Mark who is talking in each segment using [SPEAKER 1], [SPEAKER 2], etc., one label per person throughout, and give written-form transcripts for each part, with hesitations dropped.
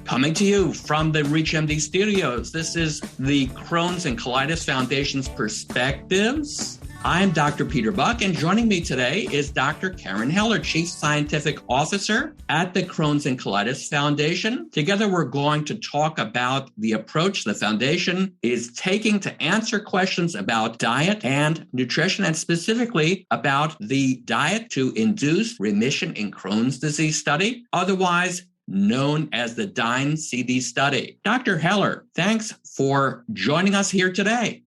[SPEAKER 1] Coming to you from the ReachMD studios, this is the Crohn's and Colitis Foundation's Perspectives. I'm Dr. Peter Buch, and joining me today is Dr. Caren Heller, Chief Scientific Officer at the Crohn's and Colitis Foundation. Together, we're going to talk about the approach the foundation is taking to answer questions about diet and nutrition, and specifically about the Diet to Induce Remission in Crohn's Disease study, otherwise known as the DINE-CD study. Dr. Heller, thanks for joining us here today.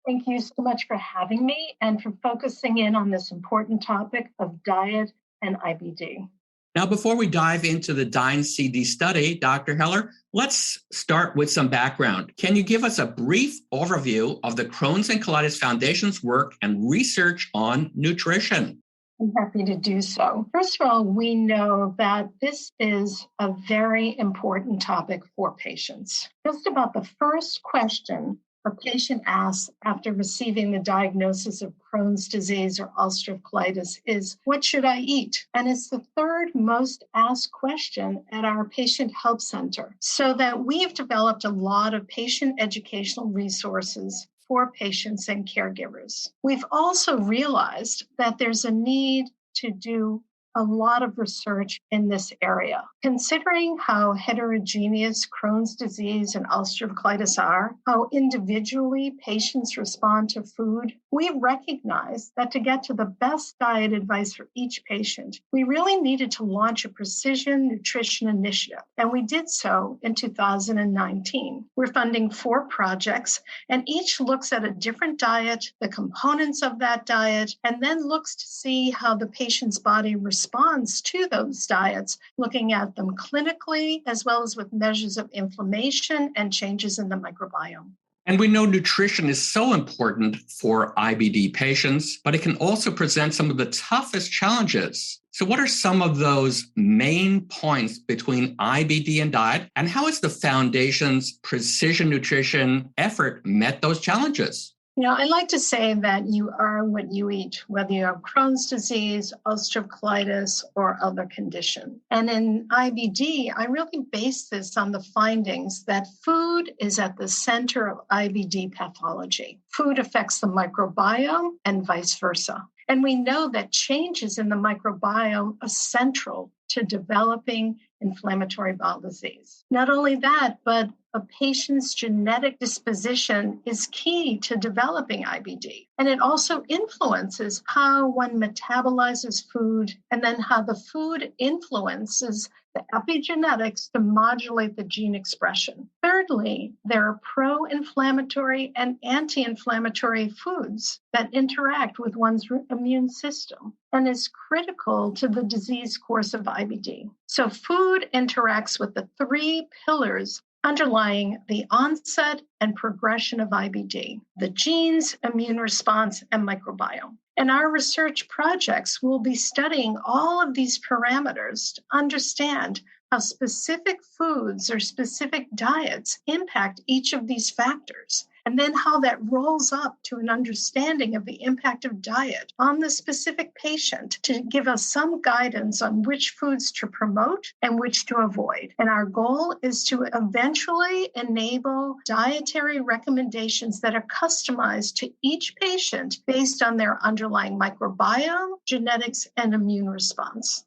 [SPEAKER 2] Thank you so much for having me and for focusing in on this important topic of diet and IBD.
[SPEAKER 1] Now, before we dive into the DINE-CD study, Dr. Heller, let's start with some background. Can you give us a brief overview of the Crohn's and Colitis Foundation's work and research on nutrition?
[SPEAKER 2] I'm happy to do so. First of all, we know that this is a very important topic for patients. Just about the first question a patient asks after receiving the diagnosis of Crohn's disease or ulcerative colitis is, what should I eat? And it's the third most asked question at our patient help center. So that we have developed a lot of patient educational resources for patients and caregivers. We've also realized that there's a need to do a lot of research in this area. Considering how heterogeneous Crohn's disease and ulcerative colitis are, how individually patients respond to food, we recognize that to get to the best diet advice for each patient, we really needed to launch a precision nutrition initiative, and we did so in 2019. We're funding 4 projects, and each looks at a different diet, the components of that diet, and then looks to see how the patient's body responds to those diets, looking at them clinically as well as with measures of inflammation and changes in the microbiome.
[SPEAKER 1] And we know nutrition is so important for IBD patients, but it can also present some of the toughest challenges. So what are some of those main points between IBD and diet, and how has the foundation's precision nutrition effort met those challenges?
[SPEAKER 2] I like to say that you are what you eat, whether you have Crohn's disease, ulcerative colitis, or other condition. And in IBD, I really base this on the findings that food is at the center of IBD pathology. Food affects the microbiome and vice versa. And we know that changes in the microbiome are central to developing inflammatory bowel disease. Not only that, but a patient's genetic disposition is key to developing IBD. And it also influences how one metabolizes food and then how the food influences the epigenetics to modulate the gene expression. Thirdly, there are pro-inflammatory and anti-inflammatory foods that interact with one's immune system and is critical to the disease course of IBD. So food interacts with the 3 pillars underlying the onset and progression of IBD: the genes, immune response, and microbiome. In our research projects, we'll be studying all of these parameters to understand how specific foods or specific diets impact each of these factors, and then how that rolls up to an understanding of the impact of diet on the specific patient to give us some guidance on which foods to promote and which to avoid. And our goal is to eventually enable dietary recommendations that are customized to each patient based on their underlying microbiome, genetics, and immune response.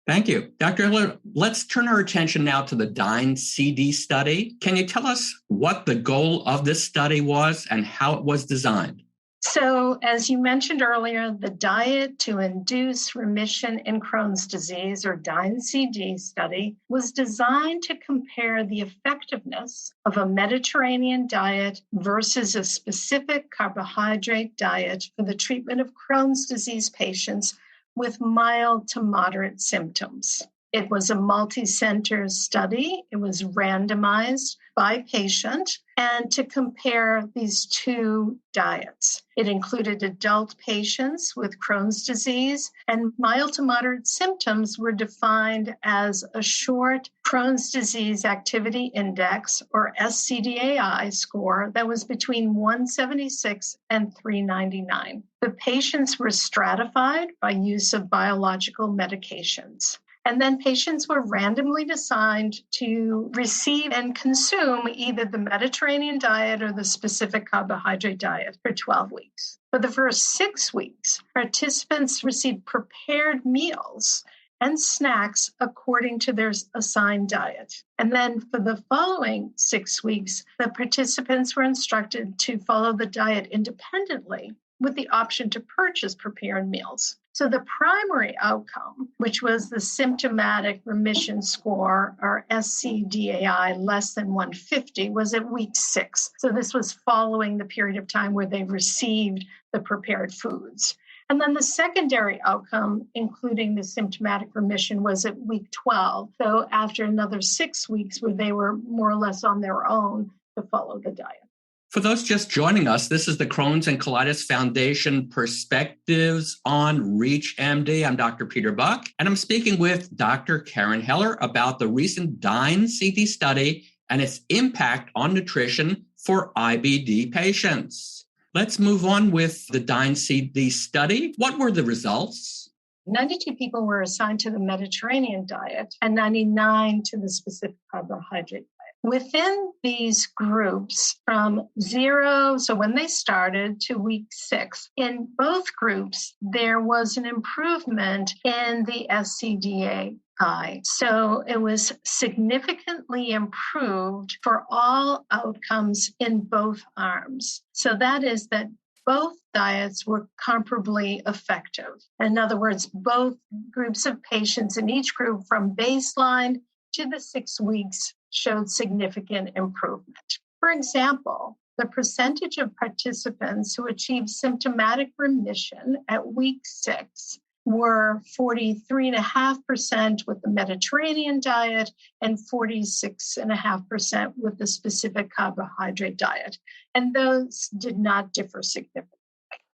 [SPEAKER 1] Thank you. Dr. Heller, let's turn our attention now to the DINE-CD study. Can you tell us what the goal of this study was and how it was designed?
[SPEAKER 2] So, as you mentioned earlier, the Diet to Induce Remission in Crohn's Disease, or DINE-CD study, was designed to compare the effectiveness of a Mediterranean diet versus a specific carbohydrate diet for the treatment of Crohn's disease patients with mild to moderate symptoms. It was a multi-center study. It was randomized by patient and to compare these 2 diets. It included adult patients with Crohn's disease, and mild to moderate symptoms were defined as a short Crohn's disease activity index, or SCDAI score, that was between 176 and 399. The patients were stratified by use of biological medications. And then patients were randomly assigned to receive and consume either the Mediterranean diet or the specific carbohydrate diet for 12 weeks. For the first 6 weeks, participants received prepared meals and snacks according to their assigned diet. And then for the following 6 weeks, the participants were instructed to follow the diet independently with the option to purchase prepared meals. So the primary outcome, which was the symptomatic remission score, or SCDAI, less than 150, was at week 6. So this was following the period of time where they received the prepared foods. And then the secondary outcome, including the symptomatic remission, was at week 12. So after another 6 weeks where they were more or less on their own to follow the diet.
[SPEAKER 1] For those just joining us, this is the Crohn's and Colitis Foundation Perspectives on REACH-MD. I'm Dr. Peter Buch, and I'm speaking with Dr. Caren Heller about the recent DINE-CD study and its impact on nutrition for IBD patients. Let's move on with the DINE-CD study. What were the results?
[SPEAKER 2] 92 people were assigned to the Mediterranean diet and 99 to the specific carbohydrate diet. Within these groups from 0, so when they started, to week 6, in both groups, there was an improvement in the SCDAI. So it was significantly improved for all outcomes in both arms. So that is that both diets were comparably effective. In other words, both groups of patients in each group from baseline to the 6 weeks showed significant improvement. For example, the percentage of participants who achieved symptomatic remission at week 6 were 43.5% with the Mediterranean diet and 46.5% with the specific carbohydrate diet. And those did not differ significantly.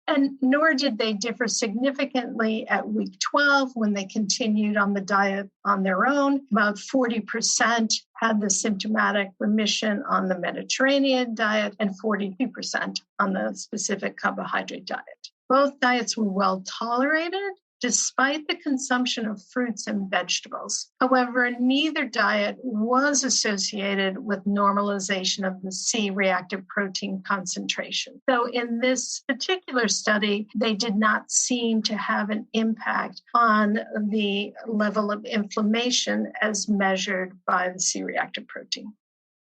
[SPEAKER 2] And nor did they differ significantly at week 12 when they continued on the diet on their own. About 40% had the symptomatic remission on the Mediterranean diet and 42% on the specific carbohydrate diet. Both diets were well tolerated despite the consumption of fruits and vegetables. However, neither diet was associated with normalization of the C-reactive protein concentration. So in this particular study, they did not seem to have an impact on the level of inflammation as measured by the C-reactive protein.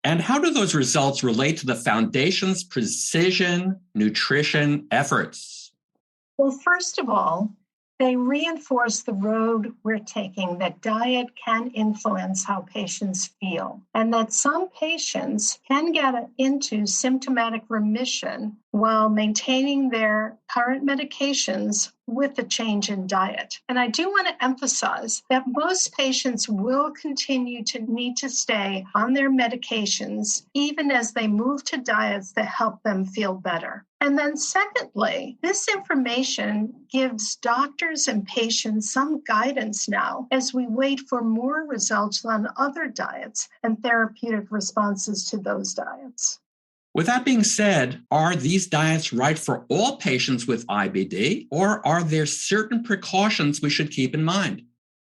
[SPEAKER 1] And how do those results relate to the Foundation's precision nutrition efforts?
[SPEAKER 2] Well, first of all, they reinforce the road we're taking, that diet can influence how patients feel, and that some patients can get into symptomatic remission while maintaining their current medications with a change in diet. And I do want to emphasize that most patients will continue to need to stay on their medications even as they move to diets that help them feel better. And then secondly, this information gives doctors and patients some guidance now as we wait for more results on other diets and therapeutic responses to those diets.
[SPEAKER 1] With that being said, are these diets right for all patients with IBD, or are there certain precautions we should keep in mind?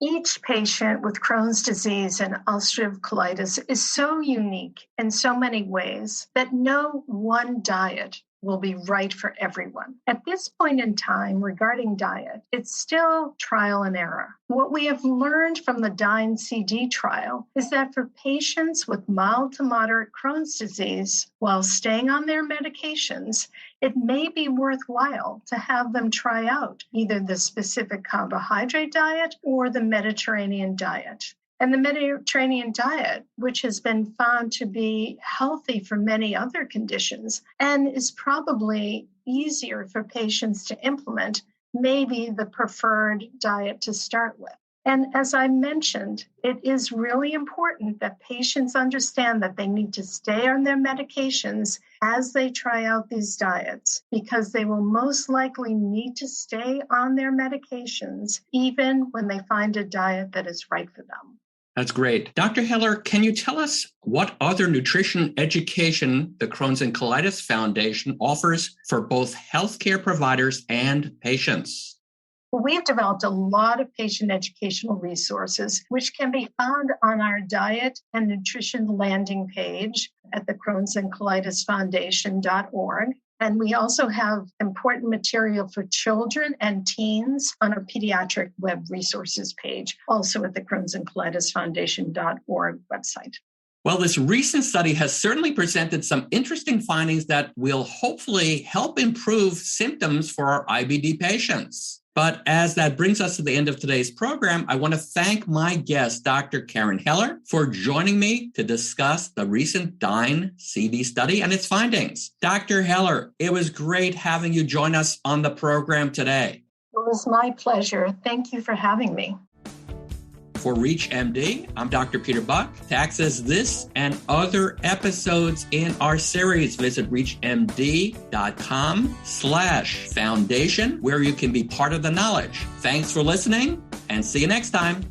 [SPEAKER 2] Each patient with Crohn's disease and ulcerative colitis is so unique in so many ways that no one diet will be right for everyone. At this point in time, regarding diet, it's still trial and error. What we have learned from the DINE-CD trial is that for patients with mild to moderate Crohn's disease, while staying on their medications, it may be worthwhile to have them try out either the specific carbohydrate diet or the Mediterranean diet. And the Mediterranean diet, which has been found to be healthy for many other conditions and is probably easier for patients to implement, may be the preferred diet to start with. And as I mentioned, it is really important that patients understand that they need to stay on their medications as they try out these diets, because they will most likely need to stay on their medications even when they find a diet that is right for them.
[SPEAKER 1] That's great. Dr. Heller, can you tell us what other nutrition education the Crohn's and Colitis Foundation offers for both healthcare providers and patients?
[SPEAKER 2] We've developed a lot of patient educational resources, which can be found on our diet and nutrition landing page at the Crohn's and Colitis Foundation.org. And we also have important material for children and teens on our pediatric web resources page, also at the Crohn's and Colitis Foundation.org website.
[SPEAKER 1] Well, this recent study has certainly presented some interesting findings that will hopefully help improve symptoms for our IBD patients. But as that brings us to the end of today's program, I want to thank my guest, Dr. Caren Heller, for joining me to discuss the recent DINE-CD study and its findings. Dr. Heller, it was great having you join us on the program today.
[SPEAKER 2] It was my pleasure. Thank you for having me.
[SPEAKER 1] For ReachMD, I'm Dr. Peter Buch. To access this and other episodes in our series, visit reachmd.com/foundation, where you can be part of the knowledge. Thanks for listening, and see you next time.